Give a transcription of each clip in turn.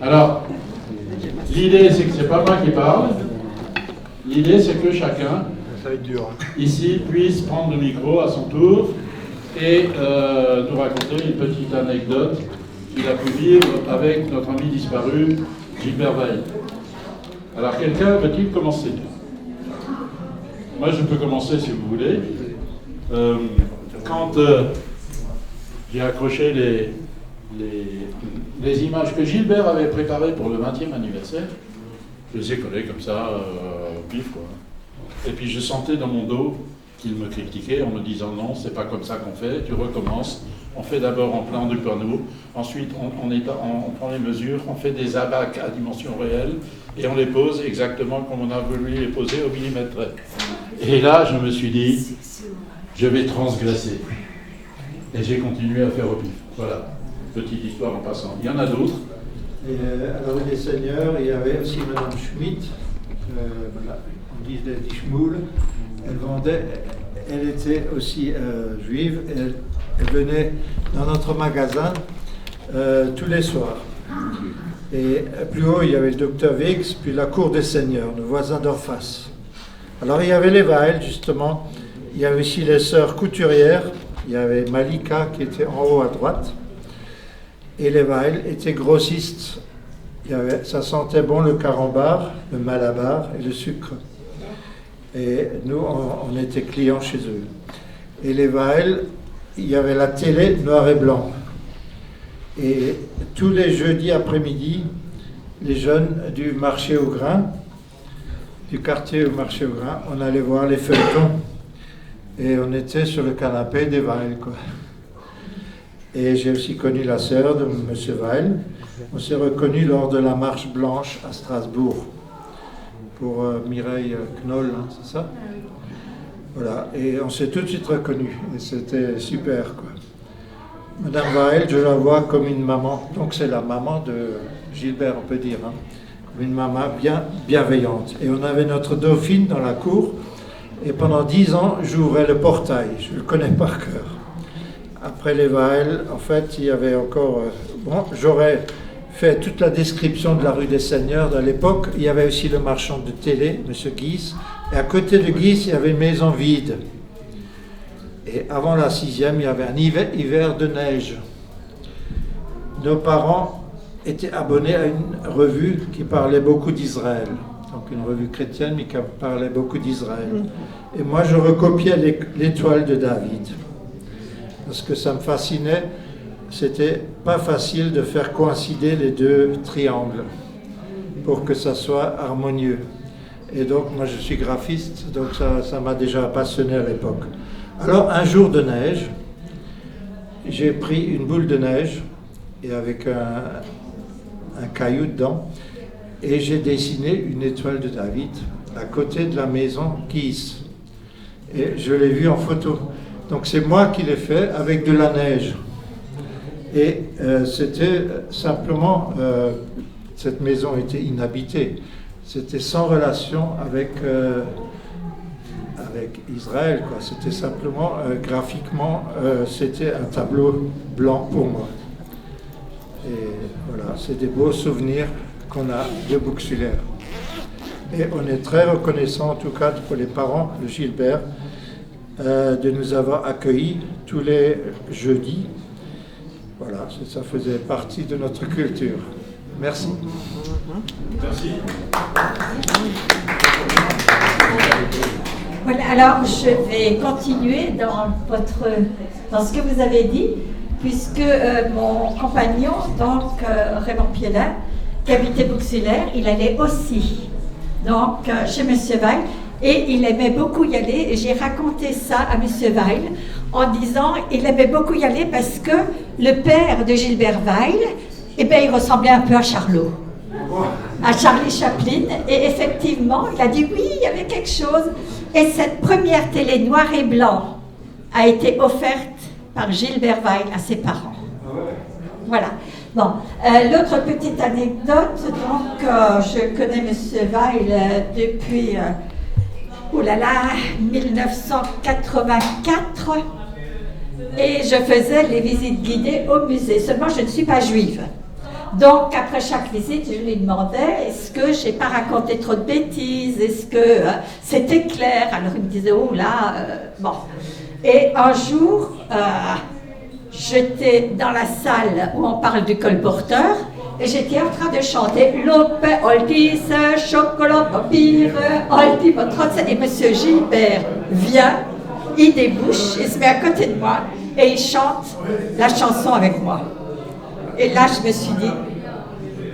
Alors, l'idée, c'est que c'est pas moi qui parle. L'idée, c'est que chacun, ça va être dur, hein, ici, puisse prendre le micro à son tour et nous raconter une petite anecdote qu'il a pu vivre avec notre ami disparu, Gilbert Veil. Alors, quelqu'un veut-il commencer? Moi, je peux commencer si vous voulez. Quand j'ai accroché les images que Gilbert avait préparées pour le 20e anniversaire, je les ai collées comme ça, au pif, quoi. Et puis je sentais dans mon dos qu'il me critiquait en me disant non, c'est pas comme ça qu'on fait, tu recommences. On fait d'abord en plan du panneau, ensuite on prend les mesures, on fait des abacs à dimension réelle et on les pose exactement comme on a voulu les poser au millimètre près. Et là, je me suis dit, je vais transgresser. Et j'ai continué à faire au pif. Voilà, petite histoire en passant. Il y en a d'autres. Et à la rue des Seigneurs, il y avait aussi Madame Schmitt, voilà, on dit des Schmoul. Elle vendait, elle était aussi juive, elle venait dans notre magasin tous les soirs. Et plus haut, il y avait le docteur Vix, puis la cour des Seigneurs, nos voisins d'en face. Alors il y avait les Veil, justement, il y avait aussi les sœurs couturières, il y avait Malika qui était en haut à droite, et les Veil étaient grossistes. Ça sentait bon le carambar, le malabar et le sucre. Et nous, on était clients chez eux. Et les Veil, il y avait la télé noir et blanc. Et tous les jeudis après-midi, les jeunes du marché au grain, du quartier au marché au grain, on allait voir les feuilletons. Et on était sur le canapé des Veil, quoi. Et j'ai aussi connu la sœur de M. Veil. On s'est reconnus lors de la marche blanche à Strasbourg pour Mireille Knoll, hein, c'est ça? Voilà, et on s'est tout de suite reconnus, et c'était super, quoi. Madame Veil, je la vois comme une maman, donc c'est la maman de Gilbert, on peut dire, hein, comme une maman bien bienveillante. Et on avait notre dauphine dans la cour, et pendant 10 ans, j'ouvrais le portail, je le connais par cœur. Après les Veil, en fait, il y avait encore... bon, j'aurais fait toute la description de la rue des Seigneurs. À l'époque, il y avait aussi le marchand de télé, M. Guis. Et à côté de Guis, il y avait une maison vide. Et avant la 6e, il y avait un hiver de neige. Nos parents étaient abonnés à une revue qui parlait beaucoup d'Israël. Donc une revue chrétienne, mais qui parlait beaucoup d'Israël. Et moi, je recopiais l'étoile de David. Parce que ça me fascinait, c'était pas facile de faire coïncider les deux triangles pour que ça soit harmonieux. Et donc, moi je suis graphiste, donc ça m'a déjà passionné à l'époque. Alors, un jour de neige, j'ai pris une boule de neige, et avec un caillou dedans, et j'ai dessiné une étoile de David à côté de la maison Guis. Et je l'ai vue en photo. Donc c'est moi qui l'ai fait avec de la neige. Et c'était simplement, cette maison était inhabitée. C'était sans relation avec Israël, quoi. C'était simplement, graphiquement, c'était un tableau blanc pour moi. Et voilà, c'est des beaux souvenirs qu'on a de Bouxwiller. Et on est très reconnaissant, en tout cas pour les parents de Gilbert, de nous avoir accueillis tous les jeudis. Voilà, ça faisait partie de notre culture. Merci. Merci. Voilà, alors je vais continuer dans ce que vous avez dit, puisque mon compagnon, donc Raymond Pielin, qui habitait Bouxwiller, il allait aussi donc, chez M. Veil. Et il aimait beaucoup y aller, et j'ai raconté ça à M. Veil en disant il aimait beaucoup y aller parce que le père de Gilbert Veil, eh bien, il ressemblait un peu à Charlot, à Charlie Chaplin, et effectivement, il a dit oui, il y avait quelque chose. Et cette première télé noir et blanc a été offerte par Gilbert Veil à ses parents. Voilà. Bon, l'autre petite anecdote, donc, je connais M. Veil depuis... 1984, et je faisais les visites guidées au musée. Seulement, je ne suis pas juive. Donc, après chaque visite, je lui demandais, est-ce que j'ai pas raconté trop de bêtises? Est-ce que c'était clair? Alors, il me disait, oh là, bon. Et un jour, j'étais dans la salle où on parle du colporteur, et j'étais en train de chanter Lope, Oltis, Chocolat, Papire, Olti, votre. Et monsieur Gilbert vient, il débouche, il se met à côté de moi, et il chante la chanson avec moi. Et là, je me suis dit,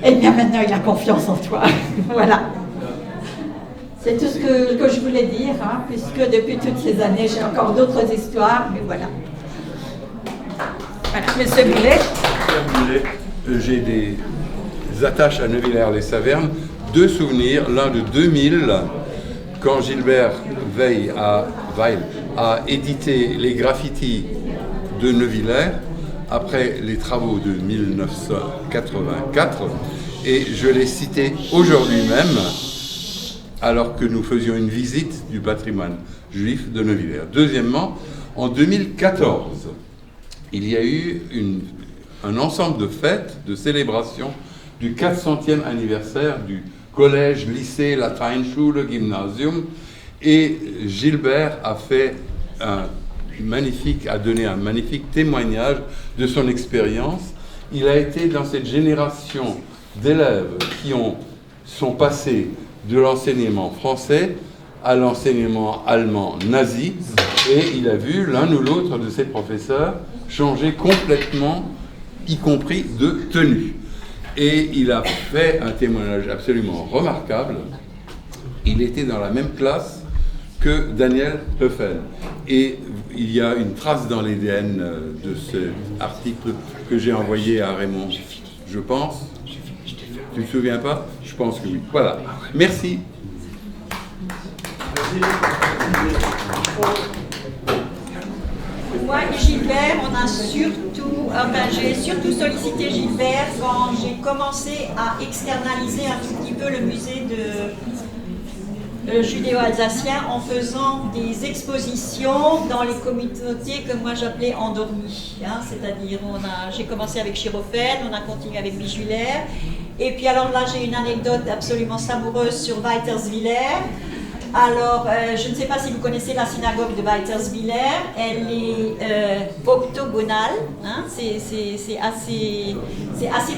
eh bien maintenant, il a confiance en toi. Voilà. C'est tout ce que je voulais dire, hein, puisque depuis toutes ces années, j'ai encore d'autres histoires, mais voilà. Voilà, Monsieur Boulet. J'ai des attaches à Neuvillers-les-Savernes, deux souvenirs, l'un de 2000, quand Gilbert Weil a édité les graffitis de Neuvillers, après les travaux de 1984, et je l'ai cité aujourd'hui même, alors que nous faisions une visite du patrimoine juif de Neuvillers. Deuxièmement, en 2014, il y a eu un ensemble de fêtes, de célébrations du 400e anniversaire du collège, lycée, Lateinschule, Gymnasium, et Gilbert a donné un magnifique témoignage de son expérience. Il a été dans cette génération d'élèves qui sont passés de l'enseignement français à l'enseignement allemand nazi, et il a vu l'un ou l'autre de ses professeurs changer complètement, y compris de tenue. Et il a fait un témoignage absolument remarquable. Il était dans la même classe que Daniel Höffel. Et il y a une trace dans l'ADN de cet article que j'ai envoyé à Raymond, je pense. Tu ne te souviens pas? Je pense que oui. Voilà. Merci. Moi et Gilbert, j'ai surtout sollicité Gilbert quand j'ai commencé à externaliser un tout petit peu le musée judéo-alsacien en faisant des expositions dans les communautés que moi j'appelais endormies. Hein, c'est-à-dire, j'ai commencé avec Chirofen, on a continué avec Bichulaire, et puis alors là j'ai une anecdote absolument savoureuse sur Weiterswiller. Alors, je ne sais pas si vous connaissez la synagogue de Weiterswiller, elle est octogonale, hein, c'est assez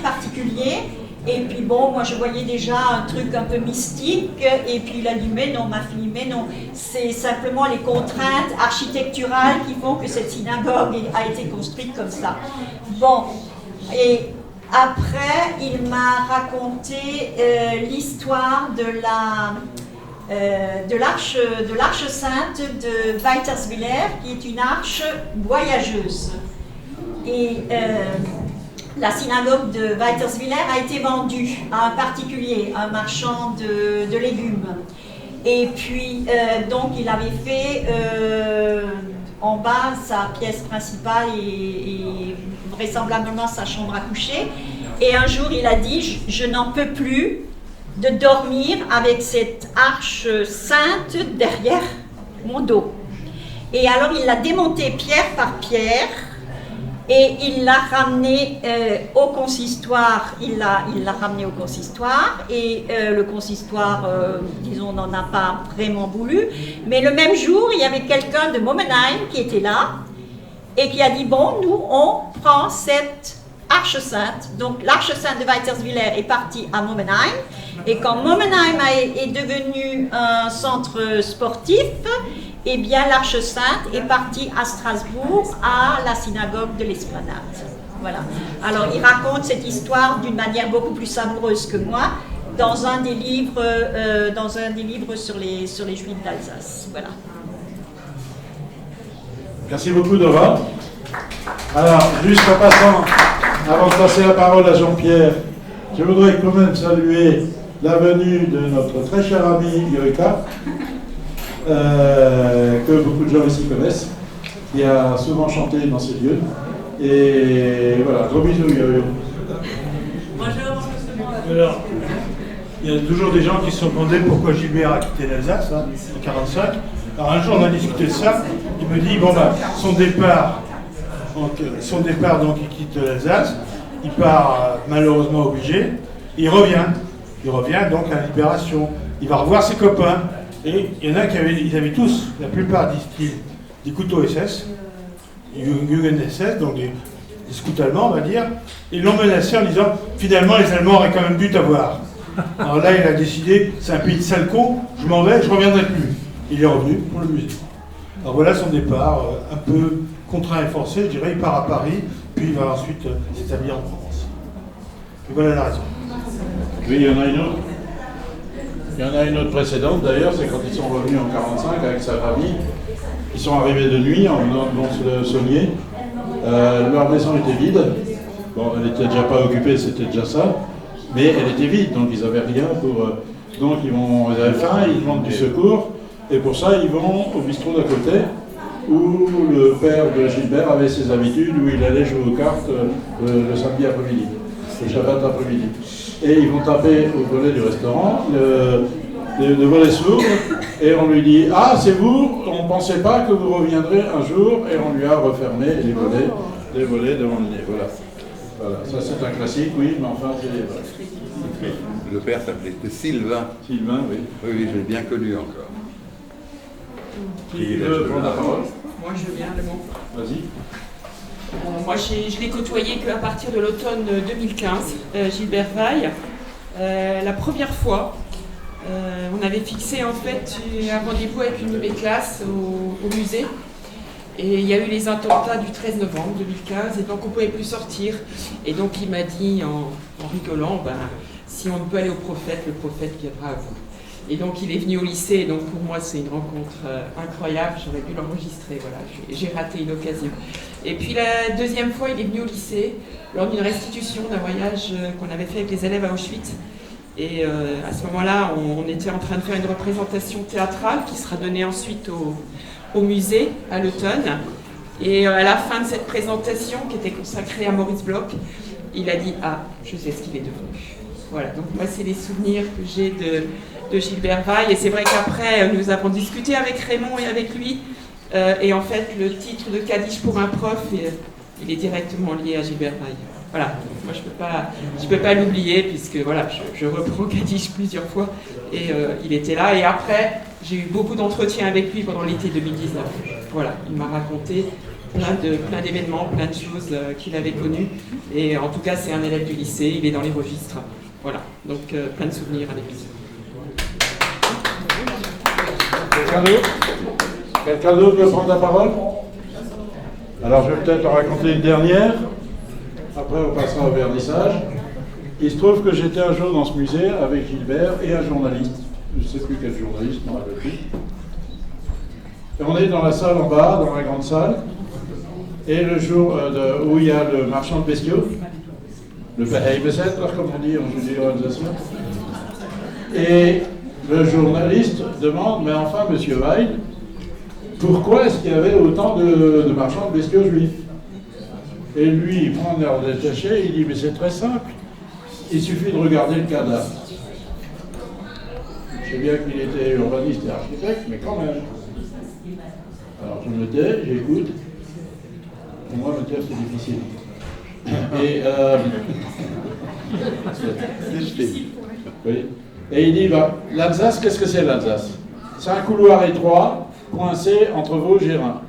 particulier. Et puis bon, moi je voyais déjà un truc un peu mystique, et puis il a dit mais non ma fille, mais non, c'est simplement les contraintes architecturales qui font que cette synagogue a été construite comme ça. Bon, et après il m'a raconté l'histoire de l'arche sainte de Weiterswiller, qui est une arche voyageuse. Et la synagogue de Weiterswiller a été vendue à un particulier, un marchand de légumes. Et puis, donc, il avait fait en bas sa pièce principale et vraisemblablement sa chambre à coucher. Et un jour, il a dit, je n'en peux plus de dormir avec cette arche sainte derrière mon dos. Et alors, il l'a démontée pierre par pierre. Et il l'a ramené au consistoire, et le consistoire, disons, n'en a pas vraiment voulu. Mais le même jour, il y avait quelqu'un de Momenheim qui était là et qui a dit, bon, nous, on prend cette arche sainte. Donc, l'arche sainte de Weiterswiller est partie à Momenheim. Et quand Momenheim est devenu un centre sportif, eh bien, l'Arche Sainte est partie à Strasbourg, à la synagogue de l'Esplanade. Voilà. Alors, il raconte cette histoire d'une manière beaucoup plus savoureuse que moi, dans un des livres sur les Juifs d'Alsace. Voilà. Merci beaucoup, Dora. Alors, juste en passant, avant de passer la parole à Jean-Pierre, je voudrais quand même saluer la venue de notre très cher ami Eureka, que beaucoup de gens ici connaissent, qui a souvent chanté dans ces lieux. Et voilà, gros bisous, Yo-Yo. Bonjour. Alors, il y a toujours des gens qui se sont demandé pourquoi Gilbert a quitté l'Alsace, en 1945. Alors un jour, on a discuté de ça. Il me dit, bon, bah, son départ, donc il quitte l'Alsace. il part malheureusement obligé, il revient donc à la Libération, il va revoir ses copains, et il y en a ils avaient tous, la plupart disent-ils, des couteaux SS, Jugend SS, donc des scouts allemands on va dire, et ils l'ont menacé en disant finalement les Allemands auraient quand même dû t'avoir. Alors là il a décidé, c'est un pays de sale con, je m'en vais, je reviendrai plus. Il est revenu pour le musée. Alors voilà son départ, un peu contraint et forcé, je dirais, il part à Paris, puis il va ensuite s'établir en France. Et voilà la raison. Oui, il y en a une autre. Il y en a une autre précédente d'ailleurs, c'est quand ils sont revenus en 1945 avec sa famille. Ils sont arrivés de nuit en venant de Saunier. Leur maison était vide. Bon, elle n'était déjà pas occupée, c'était déjà ça. Mais elle était vide, donc ils n'avaient rien pour... donc ils avaient faim, ils demandent du secours. Et pour ça, ils vont au bistrot d'à côté, où le père de Gilbert avait ses habitudes, où il allait jouer aux cartes le samedi après-midi, le Shabbat après-midi. Et ils vont taper au volet du restaurant, le volet s'ouvre, et on lui dit « Ah, c'est vous, on ne pensait pas que vous reviendrez un jour », et on lui a refermé les volets devant le nez. Voilà, ça c'est un classique, oui, mais enfin c'est... Le père s'appelait Sylvain. Sylvain, oui. Oui, je l'ai bien connu encore. Qui veut prendre la parole? Moi, je veux bien, le mot. Vas-y. Bon, moi, je l'ai côtoyé qu'à partir de l'automne 2015, Gilbert Vaille. La première fois, on avait fixé en fait un rendez-vous avec une de mes classes au musée. Et il y a eu les attentats du 13 novembre 2015, et donc on ne pouvait plus sortir. Et donc il m'a dit en rigolant, ben, si on ne peut aller au prophète, le prophète viendra à vous. Et donc il est venu au lycée, et donc pour moi c'est une rencontre incroyable, j'aurais dû l'enregistrer, voilà, j'ai raté une occasion. Et puis la deuxième fois, il est venu au lycée, lors d'une restitution d'un voyage qu'on avait fait avec les élèves à Auschwitz. Et à ce moment-là, on était en train de faire une représentation théâtrale qui sera donnée ensuite au musée à l'automne. Et à la fin de cette présentation, qui était consacrée à Maurice Bloch, il a dit « Ah, je sais ce qu'il est devenu ». Voilà, donc moi c'est les souvenirs que j'ai de Gilbert Vaille. Et c'est vrai qu'après, nous avons discuté avec Raymond et avec lui. Et en fait, le titre de Kaddish pour un prof, il est directement lié à Gilbert Vaille. Voilà, moi je peux pas l'oublier, puisque voilà, je reprends Kaddish plusieurs fois, et il était là. Et après, j'ai eu beaucoup d'entretiens avec lui pendant l'été 2019. Voilà, il m'a raconté plein d'événements, plein de choses qu'il avait connues. Et en tout cas, c'est un élève du lycée, il est dans les registres. Voilà, donc plein de souvenirs avec lui. Quelqu'un d'autre veut prendre la parole? Alors je vais peut-être en raconter une dernière. Après, on passera au vernissage. Il se trouve que j'étais un jour dans ce musée avec Gilbert et un journaliste. Je ne sais plus quel journaliste, je m'en rappelle plus. Et on est dans la salle en bas, dans la grande salle. Et le jour où il y a le marchand de bestiaux, le Beheimbeset, comme on dit en judéo-alsacien. Et le journaliste demande, mais enfin, monsieur Weil, pourquoi est-ce qu'il y avait autant de marchands de bestiaux juifs? Et lui, il prend l'air détaché et il dit, mais c'est très simple, il suffit de regarder le cadavre. Je sais bien qu'il était urbaniste et architecte, mais quand même. Alors je me tais, j'écoute. Pour moi, me taire, c'est difficile. Et, oui. Et il dit, bah, l'Alsace, qu'est-ce que c'est l'Alsace? C'est un couloir étroit, coincé entre Vosges et Rhin.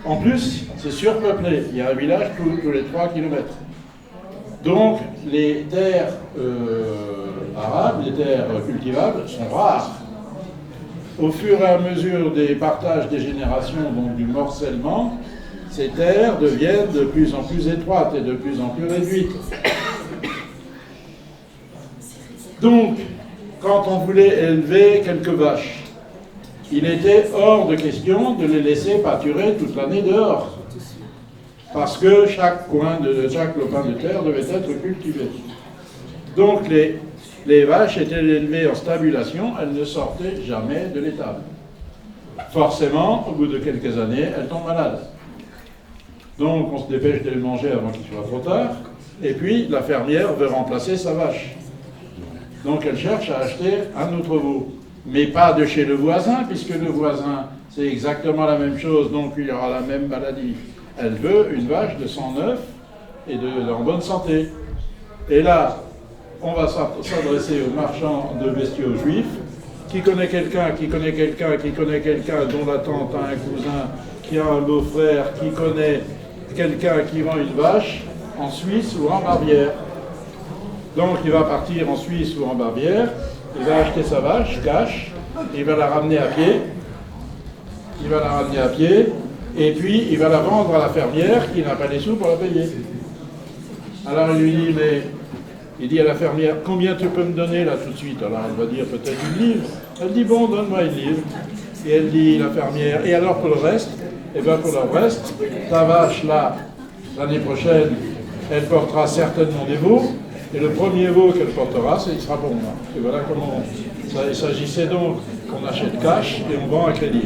En plus, c'est surpeuplé. Il y a un village tous les 3 kilomètres. Donc, les terres arabes, les terres cultivables, sont rares. Au fur et à mesure des partages des générations, donc du morcellement, ces terres deviennent de plus en plus étroites et de plus en plus réduites. Donc, quand on voulait élever quelques vaches, il était hors de question de les laisser pâturer toute l'année dehors. Parce que chaque coin chaque lopin de terre devait être cultivé. Donc les vaches étaient élevées en stabulation, elles ne sortaient jamais de l'étable. Forcément, au bout de quelques années, elles tombent malades. Donc on se dépêche de les manger avant qu'il soit trop tard, et puis la fermière veut remplacer sa vache. Donc elle cherche à acheter un autre veau. Mais pas de chez le voisin, puisque le voisin, c'est exactement la même chose, donc il y aura la même maladie. Elle veut une vache de sang neuf et en bonne santé. Et là, on va s'adresser aux marchands de bestiaux juifs. Qui connaît quelqu'un, qui connaît quelqu'un, qui connaît quelqu'un dont la tante a un cousin, qui a un beau-frère, qui connaît quelqu'un qui vend une vache en Suisse ou en Bavière. Donc il va partir en Suisse ou en Bavière, il va acheter sa vache, cash, il va la ramener à pied, et puis il va la vendre à la fermière qui n'a pas les sous pour la payer. Alors il lui dit, il dit à la fermière, combien tu peux me donner là tout de suite? Alors elle va dire peut-être une livre. Elle dit, bon, donne-moi une livre. Et elle dit, la fermière, et alors pour le reste? Eh bien pour le reste, ta vache là, l'année prochaine, elle portera certainement des veaux, et le premier veau qu'elle portera, il sera pour moi. Et voilà comment il s'agissait donc qu'on achète cash et on vend à crédit.